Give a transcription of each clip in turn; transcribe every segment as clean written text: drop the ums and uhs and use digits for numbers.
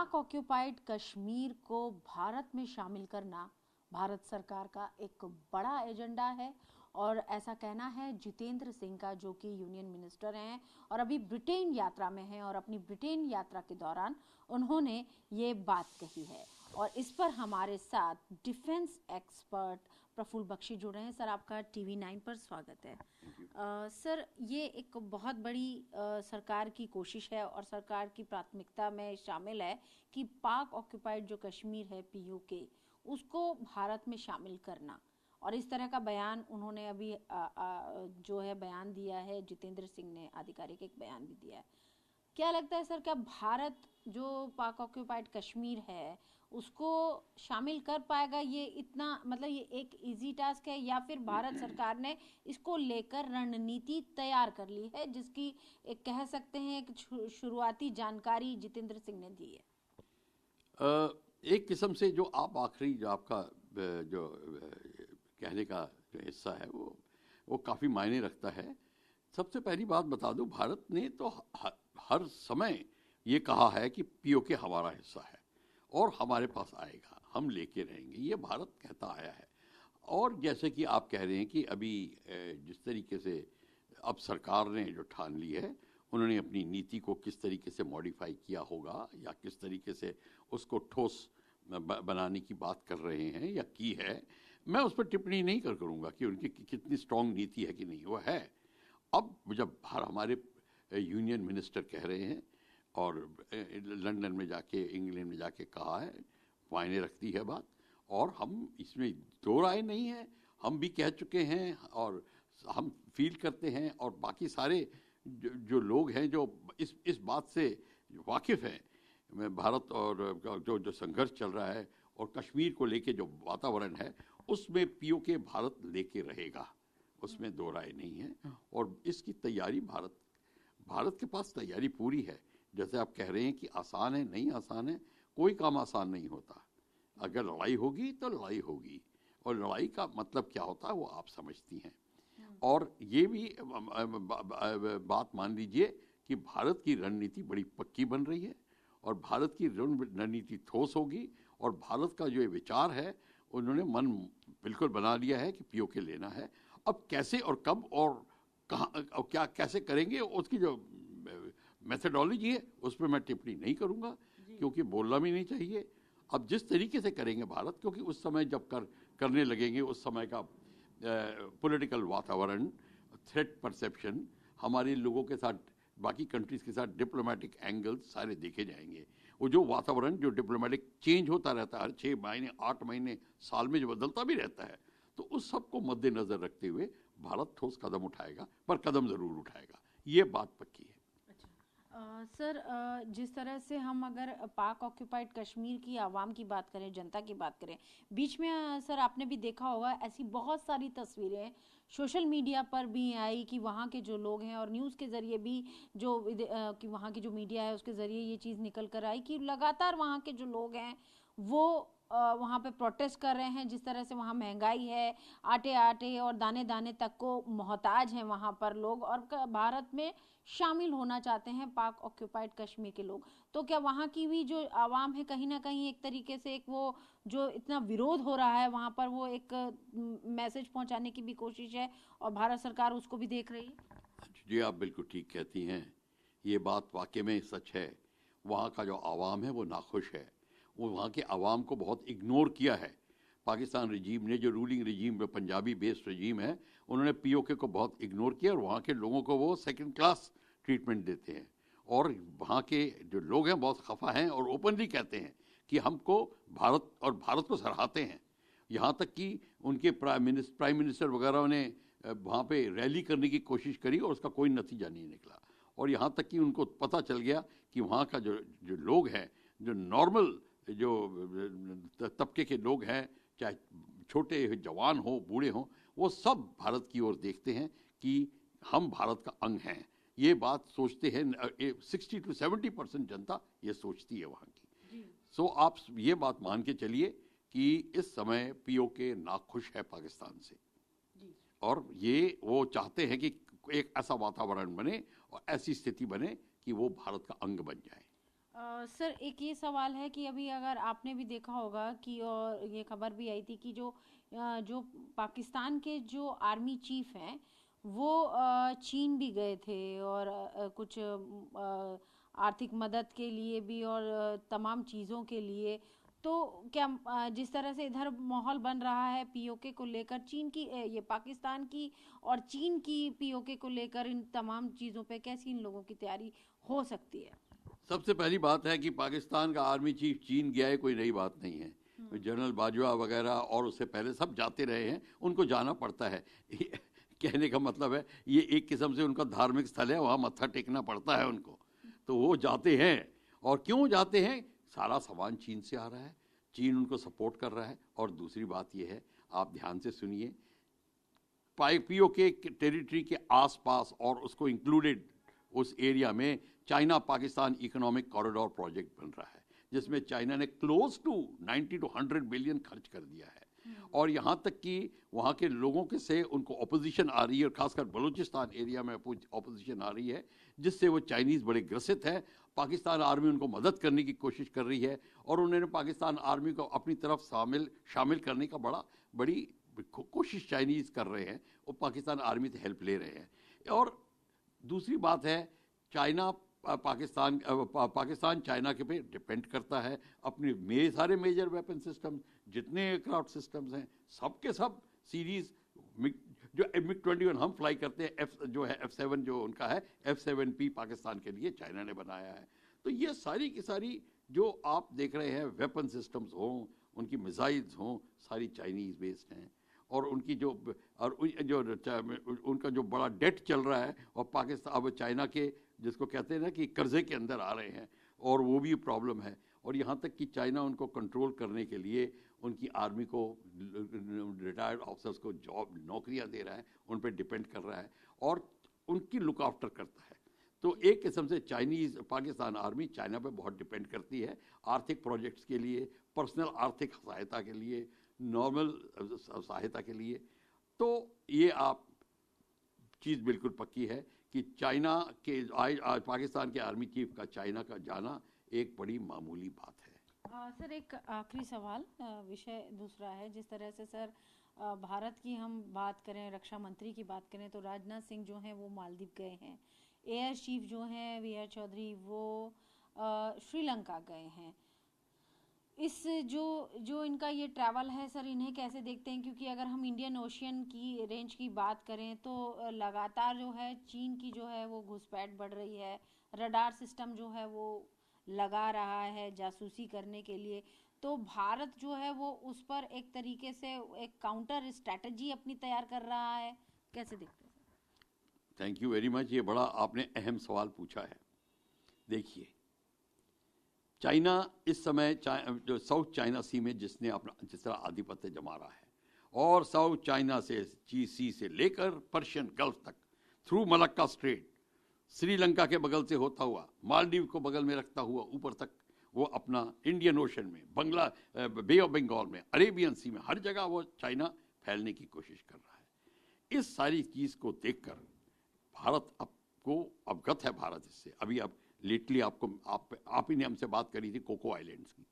पाक ऑक्यूपाइड कश्मीर को भारत में शामिल करना भारत सरकार का एक बड़ा एजेंडा है और ऐसा कहना है जितेंद्र सिंह का, जो कि यूनियन मिनिस्टर हैं और अभी ब्रिटेन यात्रा में हैं। और अपनी ब्रिटेन यात्रा के दौरान उन्होंने ये बात कही है और इस पर हमारे साथ डिफेंस एक्सपर्ट प्रफुल्ल बख्शी जुड़ रहे हैं। सर, आपका टीवी 9 पर स्वागत है। सर, ये एक बहुत बड़ी सरकार की कोशिश है और सरकार की प्राथमिकता में शामिल है कि पाक ऑक्यूपाइड जो कश्मीर है पीओके, उसको भारत में शामिल करना। और इस तरह का बयान उन्होंने अभी जो है बयान दिया है, जितेंद्र सिंह ने आधिकारिक एक बयान भी दिया है। क्या लगता है सर, क्या भारत जो पाक ऑक्यूपाइड कश्मीर है उसको शामिल कर पाएगा? ये इतना मतलब ये एक इजी टास्क है या फिर भारत सरकार ने इसको लेकर रणनीति तैयार कर ली है, जिसकी एक कह सकते हैं एक शुरुआती जानकारी जितेंद्र सिंह ने दी है? एक किस्म से जो आप आखिरी जो आपका जो कहने का जो हिस्सा है वो काफ़ी मायने रखता है। सबसे पहली बात बता दूं, भारत ने तो हर समय ये कहा है कि पीओके हमारा हिस्सा है और हमारे पास आएगा, हम लेके रहेंगे, ये भारत कहता आया है। और जैसे कि आप कह रहे हैं कि अभी जिस तरीके से अब सरकार ने जो ठान ली है, उन्होंने अपनी नीति को किस तरीके से मॉडिफाई किया होगा या किस तरीके से उसको ठोस बनाने की बात कर रहे हैं या की है, मैं उस पर टिप्पणी नहीं करूँगा कि उनकी कितनी स्ट्रॉन्ग नीति है कि नहीं, वो है। अब जब हमारे यूनियन मिनिस्टर कह रहे हैं और लंदन में जाके इंग्लैंड में जाके कहा है, मायने रखती है बात। और हम इसमें दो राय नहीं है, हम भी कह चुके हैं और हम फील करते हैं और बाकी सारे जो लोग हैं जो इस बात से वाकिफ़ हैं, भारत और जो संघर्ष चल रहा है और कश्मीर को लेके जो वातावरण है उसमें पीओके भारत लेके रहेगा, उसमें दो राय नहीं है। और इसकी तैयारी भारत के पास तैयारी पूरी है। जैसे आप कह रहे हैं कि आसान है, नहीं आसान है, कोई काम आसान नहीं होता। अगर लड़ाई होगी तो लड़ाई होगी और लड़ाई का मतलब क्या होता है वो आप समझती हैं। और ये भी बात मान लीजिए कि भारत की रणनीति बड़ी पक्की बन रही है और भारत की रणनीति ठोस होगी और भारत का जो ये विचार है उन्होंने मन बिल्कुल बना लिया है कि पीओके लेना है। अब कैसे और कब और कहाँ और क्या कैसे करेंगे, उसकी जो मेथडोलॉजी है उस पर मैं टिप्पणी नहीं करूँगा क्योंकि बोलना भी नहीं चाहिए। अब जिस तरीके से करेंगे भारत, क्योंकि उस समय जब करने लगेंगे उस समय का पॉलिटिकल वातावरण, थ्रेट परसेप्शन, हमारे लोगों के साथ बाकी कंट्रीज़ के साथ डिप्लोमेटिक एंगल्स सारे देखे जाएंगे। वो जो वातावरण जो डिप्लोमेटिक चेंज होता रहता है हर 6 महीने 8 महीने साल में, जो बदलता भी रहता है, तो उस सब को मद्देनज़र रखते हुए भारत ठोस कदम उठाएगा, पर कदम ज़रूर उठाएगा, ये बात पक्की है। सर, जिस तरह से हम अगर पाक ऑक्यूपाइड कश्मीर की आवाम की बात करें, जनता की बात करें, बीच में सर आपने भी देखा होगा ऐसी बहुत सारी तस्वीरें सोशल मीडिया पर भी आई कि वहाँ के जो लोग हैं और न्यूज़ के ज़रिए भी जो कि वहाँ की जो मीडिया है उसके ज़रिए ये चीज़ निकल कर आई कि लगातार वहाँ के जो लोग हैं वो वहाँ पे प्रोटेस्ट कर रहे हैं। जिस तरह से वहाँ महंगाई है, आटे और दाने दाने तक को मोहताज हैं वहाँ पर लोग, और भारत में शामिल होना चाहते हैं पाक ऑक्यूपाइड कश्मीर के लोग। तो क्या वहाँ की भी जो आवाम है कहीं ना कहीं एक तरीके से एक वो जो इतना विरोध हो रहा है वहाँ पर, वो एक मैसेज पहुँचाने की भी कोशिश है और भारत सरकार उसको भी देख रही है? जी, आप बिल्कुल ठीक कहती हैं, ये बात वाकई में सच है। वहाँ का जो आवाम है वो नाखुश है, वो वहाँ के आवाम को बहुत इग्नोर किया है। पाकिस्तान रजीम ने, जो रूलिंग रजीम पंजाबी बेस्ड रजीम है, उन्होंने पीओके को बहुत इग्नोर किया और वहाँ के लोगों को वो सेकंड क्लास ट्रीटमेंट देते हैं। और वहाँ के जो लोग हैं बहुत खफा हैं और ओपनली कहते हैं कि हमको भारत को सराहते हैं। यहाँ तक कि उनके प्राइम मिनिस्टर वगैरह ने वहाँ पे रैली करने की कोशिश करी और उसका कोई नतीजा नहीं निकला। और यहाँ तक कि उनको पता चल गया कि वहाँ का जो लोग हैं, जो नॉर्मल जो तबके के लोग हैं, चाहे छोटे जवान हो बूढ़े हों, वो सब भारत की ओर देखते हैं कि हम भारत का अंग हैं। ये बात सोचते हैं 60 to 70% जनता ये सोचती है वहाँ की। सो आप ये बात मान के चलिए कि इस समय पीओके नाखुश है पाकिस्तान से और ये वो चाहते हैं कि एक ऐसा वातावरण बने और ऐसी स्थिति बने कि वो भारत का अंग बन जाए। सर एक ये सवाल है कि अभी अगर आपने भी देखा होगा कि और ये खबर भी आई थी कि जो पाकिस्तान के जो आर्मी चीफ हैं वो चीन भी गए थे और कुछ आर्थिक मदद के लिए भी और तमाम चीज़ों के लिए। तो क्या जिस तरह से इधर माहौल बन रहा है पीओके को लेकर, चीन की ये पाकिस्तान की और चीन की पीओके को लेकर इन तमाम चीज़ों पे कैसी इन लोगों की तैयारी हो सकती है? सबसे पहली बात है कि पाकिस्तान का आर्मी चीफ चीन गया है, कोई नई बात नहीं है। जनरल बाजवा वगैरह और उससे पहले सब जाते रहे हैं, उनको जाना पड़ता है। कहने का मतलब है ये एक किस्म से उनका धार्मिक स्थल है, वहाँ मत्था टेकना पड़ता है उनको, तो वो जाते हैं। और क्यों जाते हैं? सारा सामान चीन से आ रहा है, चीन उनको सपोर्ट कर रहा है। और दूसरी बात ये है, आप ध्यान से सुनिए, पीओके के टेरिटरी के आसपास और उसको इंक्लूडेड उस एरिया में China Pakistan economic corridor project बन रहा है, जिसमें चाइना ने क्लोज टू 90 to 100 बिलियन खर्च कर दिया है। और यहाँ तक कि वहाँ के लोगों के से उनको अपोजिशन आ रही है, और खासकर बलूचिस्तान एरिया में अपोजिशन आ रही है, जिससे वो चाइनीज़ बड़े ग्रसित है। पाकिस्तान आर्मी उनको मदद करने की कोशिश कर रही है, और उन्होंने पाकिस्तान आर्मी को अपनी तरफ शामिल करने का बड़ी कोशिश चाइनीज़ कर रहे हैं, वो पाकिस्तान आर्मी से हेल्प ले रहे हैं। और दूसरी बात है, चाइना पाकिस्तान चाइना के पे डिपेंड करता है अपने सारे मेजर वेपन सिस्टम, जितने एयरक्राफ्ट सिस्टम्स हैं, सब के सब सीरीज जो MiG-21 हम फ्लाई करते हैं, जो है F7 जो उनका है, F7P पाकिस्तान के लिए चाइना ने बनाया है। तो ये सारी की सारी जो आप देख रहे हैं वेपन सिस्टम्स हों, उनकी मिसाइल्स हों, सारी चाइनीज़ बेस्ड हैं। और उनकी जो उनका जो बड़ा डेट चल रहा है, और पाकिस्तान अब चाइना के जिसको कहते हैं ना कि कर्जे के अंदर आ रहे हैं, और वो भी प्रॉब्लम है। और यहाँ तक कि चाइना उनको कंट्रोल करने के लिए उनकी आर्मी को, रिटायर्ड ऑफिसर्स को नौकरियाँ दे रहा है, उन पर डिपेंड कर रहा है और उनकी लुक आफ्टर करता है। तो एक किस्म से पाकिस्तान आर्मी चाइना पे बहुत डिपेंड करती है आर्थिक प्रोजेक्ट्स के लिए, पर्सनल आर्थिक सहायता के लिए, नॉर्मल सहायता के लिए। तो ये आप चीज़ बिल्कुल पक्की है कि चाइना के आज पाकिस्तान के आर्मी चीफ का चाइना का जाना एक बड़ी मामूली बात है। सर एक आखिरी सवाल, विषय दूसरा है। जिस तरह से सर भारत की हम बात करें, रक्षा मंत्री की बात करें, तो राजनाथ सिंह जो हैं वो मालदीव गए हैं। एयर चीफ जो हैं वी आर चौधरी वो श्रीलंका गए हैं। इस जो इनका ये ट्रैवल है सर, इन्हें कैसे देखते हैं? क्योंकि अगर हम इंडियन ओशियन की रेंज की बात करें तो लगातार जो है चीन की जो है वो घुसपैठ बढ़ रही है, रडार सिस्टम जो है वो लगा रहा है जासूसी करने के लिए। तो भारत जो है वो उस पर एक तरीके से एक काउंटर स्ट्रैटेजी अपनी तैयार कर रहा है, कैसे देखते हैं? थैंक यू वेरी मच, ये बड़ा आपने अहम सवाल पूछा है। देखिए, चाइना इस समय जो साउथ चाइना सी में जिस तरह आधिपत्य जमा रहा है, और साउथ चाइना सी से लेकर पर्शियन गल्फ तक, थ्रू मलक्का स्ट्रेट, श्रीलंका के बगल से होता हुआ, मालदीव को बगल में रखता हुआ ऊपर तक, वो अपना इंडियन ओशन में, बे ऑफ बंगाल में, अरेबियन सी में, हर जगह वो चाइना फैलने की कोशिश कर रहा है। इस सारी चीज़ को देखकर भारत आपको अवगत है, भारत इससे अभी अब लेटली आप ही ने हमसे बात करी थी कोको आइलैंड्स की,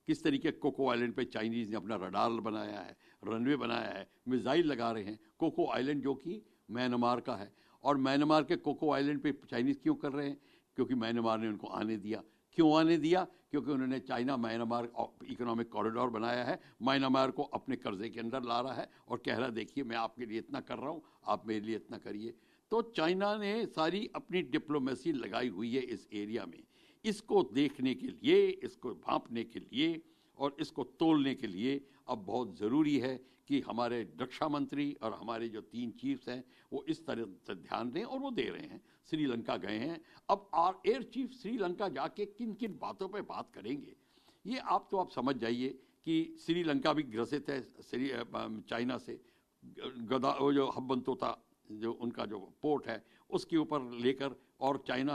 किस तरीके कोको आइलैंड पे चाइनीज़ ने अपना रडार बनाया है, रनवे बनाया है, मिसाइल लगा रहे हैं। कोको आइलैंड जो कि म्यांमार का है, और म्यांमार के कोको आइलैंड पे चाइनीज़ क्यों कर रहे हैं? क्योंकि म्यांमार ने उनको आने दिया। क्यों आने दिया? क्योंकि उन्होंने चाइना म्यांमार इकोनॉमिक कॉरिडोर बनाया है, म्यांमार को अपने कर्जे के अंदर ला रहा है और कह रहा है देखिए मैं आपके लिए इतना कर रहा हूँ, आप मेरे लिए इतना करिए। तो चाइना ने सारी अपनी डिप्लोमेसी लगाई हुई है इस एरिया में। इसको देखने के लिए, इसको भांपने के लिए और इसको तोलने के लिए अब बहुत ज़रूरी है कि हमारे रक्षा मंत्री और हमारे जो 3 चीफ्स हैं वो इस तरह से ध्यान दें, और वो दे रहे हैं। श्रीलंका गए हैं, अब एयर चीफ श्रीलंका जाके किन किन बातों पे बात करेंगे, ये आप समझ जाइए कि श्रीलंका भी ग्रसित है चाइना से। वो जो हब्बनतोता जो उनका जो पोर्ट है उसके ऊपर लेकर, और चाइना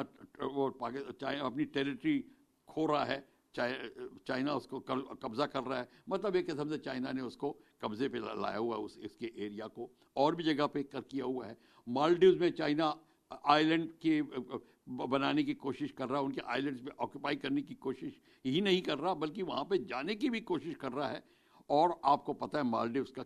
अपनी टेरिटरी खो रहा है, चाइना उसको कब्जा कर रहा है। मतलब एक किस्म से चाइना ने उसको कब्जे पे लाया हुआ है इसके एरिया को, और भी जगह पे किया हुआ है। मालदीव्स में चाइना आइलैंड के बनाने की कोशिश कर रहा है, उनके आइलैंड्स में ऑक्यूपाई करने की कोशिश ही नहीं कर रहा, बल्कि वहाँ पे जाने की भी कोशिश कर रहा है। और आपको पता है मालदीव्स का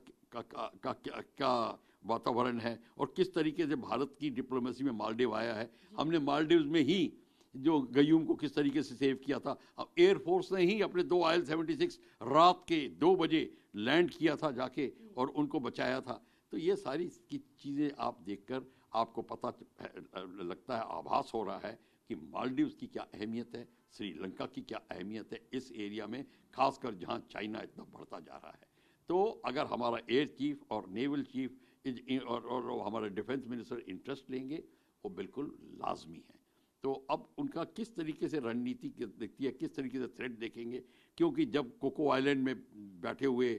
क्या वातावरण है और किस तरीके से भारत की डिप्लोमेसी में मालदीव आया है। हमने मालदीव्स में ही जो गयूम को किस तरीके से सेव किया था, एयरफोर्स ने ही अपने 2 IL-76 रात के 2 बजे लैंड किया था जाके और उनको बचाया था। तो ये सारी की चीज़ें आप देखकर आपको पता लगता है, आभास हो रहा है कि मालदीव्स की क्या अहमियत है, श्रीलंका की क्या अहमियत है इस एरिया में, खासकर जहां चाइना इतना बढ़ता जा रहा है। तो अगर हमारा एयर चीफ और नेवल चीफ और हमारे डिफेंस मिनिस्टर इंटरेस्ट लेंगे, वो बिल्कुल लाजमी है। तो अब उनका किस तरीके से रणनीति दिखती है, किस तरीके से थ्रेट देखेंगे, क्योंकि जब कोको आइलैंड में बैठे हुए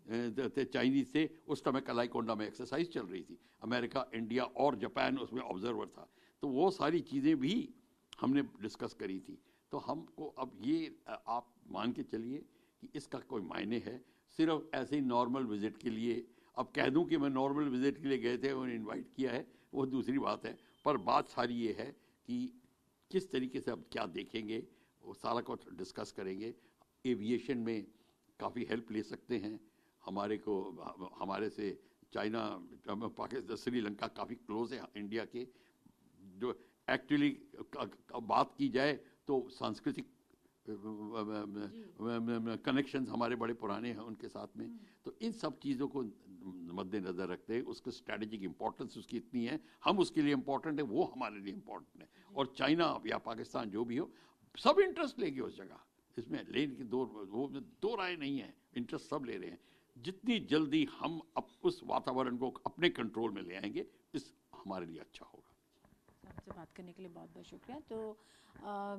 चाइनीज थे, उस समय कलाईकोंडा में एक्सरसाइज चल रही थी, अमेरिका, इंडिया और जापान उसमें ऑब्जर्वर था। तो वो सारी चीज़ें भी हमने डिस्कस करी थी। तो हमको अब ये आप मान के चलिए कि इसका कोई मायने है, सिर्फ ऐसे ही नॉर्मल विजिट के लिए। अब कह दूं कि मैं नॉर्मल विजिट के लिए गए थे, उन्हें इनवाइट किया है, वो दूसरी बात है। पर बात सारी ये है कि किस तरीके से अब क्या देखेंगे, वो सारा कुछ डिस्कस करेंगे। एविएशन में काफ़ी हेल्प ले सकते हैं हमारे से चाइना, पाकिस्तान, श्रीलंका काफ़ी क्लोज है इंडिया के। जो एक्चुअली बात की जाए तो सांस्कृतिक कनेक्शंस हमारे बड़े पुराने हैं उनके साथ में। तो इन सब चीज़ों को मद्देनज़र रखते हैं, उसकी स्ट्रैटेजिक इंपॉर्टेंस उसकी इतनी है, हम उसके लिए इम्पोर्टेंट है, वो हमारे लिए इम्पोर्टेंट है। और चाइना या पाकिस्तान जो भी हो, सब इंटरेस्ट लेंगे उस जगह, इसमें लेन की दो राय नहीं है, इंटरेस्ट सब ले रहे हैं। जितनी जल्दी हम उस वातावरण को अपने कंट्रोल में ले आएंगे, इस हमारे लिए अच्छा होगा। आपसे बात करने के लिए बहुत बहुत शुक्रिया। तो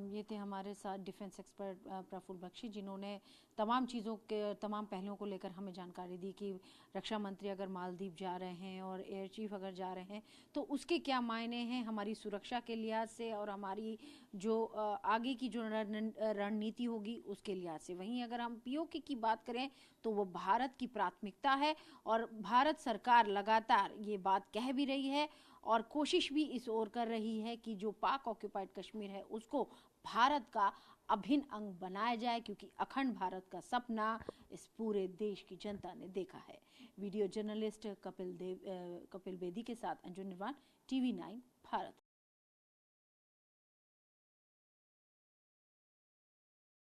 ये थे हमारे साथ डिफेंस एक्सपर्ट प्रफुल्ल बख्शी, जिन्होंने तमाम चीज़ों के तमाम पहलुओं को लेकर हमें जानकारी दी कि रक्षा मंत्री अगर मालदीव जा रहे हैं और एयर चीफ अगर जा रहे हैं तो उसके क्या मायने हैं हमारी सुरक्षा के लिहाज से और हमारी जो आगे की जो रणनीति होगी उसके लिहाज से। वहीं अगर हम पीओके की बात करें तो वो भारत की प्राथमिकता है और भारत सरकार लगातार ये बात कह भी रही है और कोशिश भी इस ओर कर रही है कि जो पाक ऑक्यूपाइड कश्मीर है उसको भारत का अभिन्न अंग बनाया जाए, क्योंकि अखंड भारत का सपना इस पूरे देश की जनता ने देखा है। वीडियो जर्नलिस्ट कपिल बेदी के साथ अंजुम निरवान, TV9 भारत।